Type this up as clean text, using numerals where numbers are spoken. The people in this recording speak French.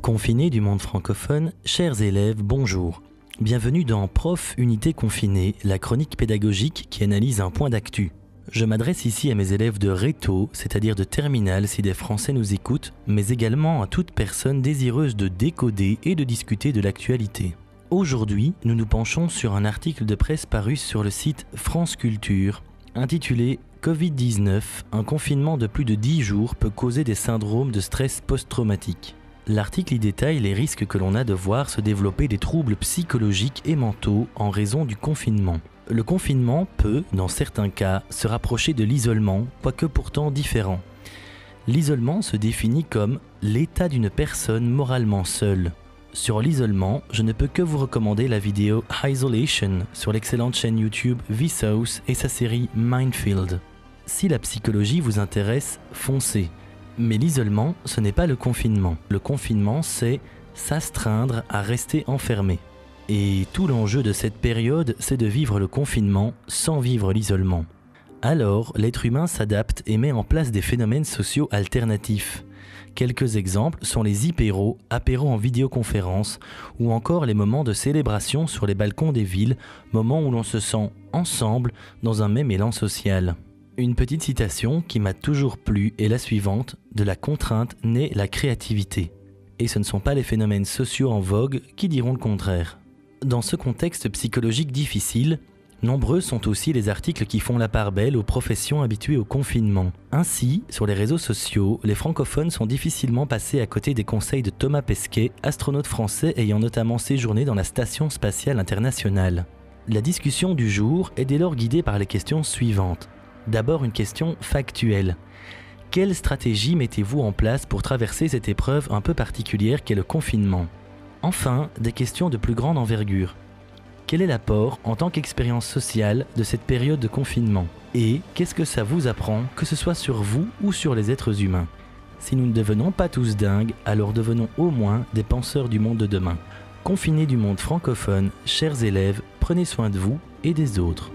Confinés du monde francophone, chers élèves, bonjour. Bienvenue dans Prof Unité Confinée, la chronique pédagogique qui analyse un point d'actu. Je m'adresse ici à mes élèves de Réto, c'est-à-dire de terminale si des Français nous écoutent, mais également à toute personne désireuse de décoder et de discuter de l'actualité. Aujourd'hui, nous nous penchons sur un article de presse paru sur le site France Culture, intitulé « Covid-19, un confinement de plus de 10 jours peut causer des syndromes de stress post-traumatique ». L'article y détaille les risques que l'on a de voir se développer des troubles psychologiques et mentaux en raison du confinement. Le confinement peut, dans certains cas, se rapprocher de l'isolement, quoique pourtant différent. L'isolement se définit comme l'état d'une personne moralement seule. Sur l'isolement, je ne peux que vous recommander la vidéo Isolation sur l'excellente chaîne YouTube Vsauce et sa série Mindfield. Si la psychologie vous intéresse, foncez. Mais l'isolement, ce n'est pas le confinement. Le confinement, c'est s'astreindre à rester enfermé. Et tout l'enjeu de cette période, c'est de vivre le confinement sans vivre l'isolement. Alors, l'être humain s'adapte et met en place des phénomènes sociaux alternatifs. Quelques exemples sont les apéros en vidéoconférence, ou encore les moments de célébration sur les balcons des villes, moments où l'on se sent ensemble dans un même élan social. Une petite citation qui m'a toujours plu est la suivante: « De la contrainte naît la créativité ». Et ce ne sont pas les phénomènes sociaux en vogue qui diront le contraire. Dans ce contexte psychologique difficile, nombreux sont aussi les articles qui font la part belle aux professions habituées au confinement. Ainsi, sur les réseaux sociaux, les francophones sont difficilement passés à côté des conseils de Thomas Pesquet, astronaute français ayant notamment séjourné dans la Station spatiale internationale. La discussion du jour est dès lors guidée par les questions suivantes. D'abord une question factuelle. Quelle stratégie mettez-vous en place pour traverser cette épreuve un peu particulière qu'est le confinement? Enfin, des questions de plus grande envergure. Quel est l'apport en tant qu'expérience sociale de cette période de confinement? Et qu'est-ce que ça vous apprend, que ce soit sur vous ou sur les êtres humains? Si nous ne devenons pas tous dingues, alors devenons au moins des penseurs du monde de demain. Confinés du monde francophone, chers élèves, prenez soin de vous et des autres.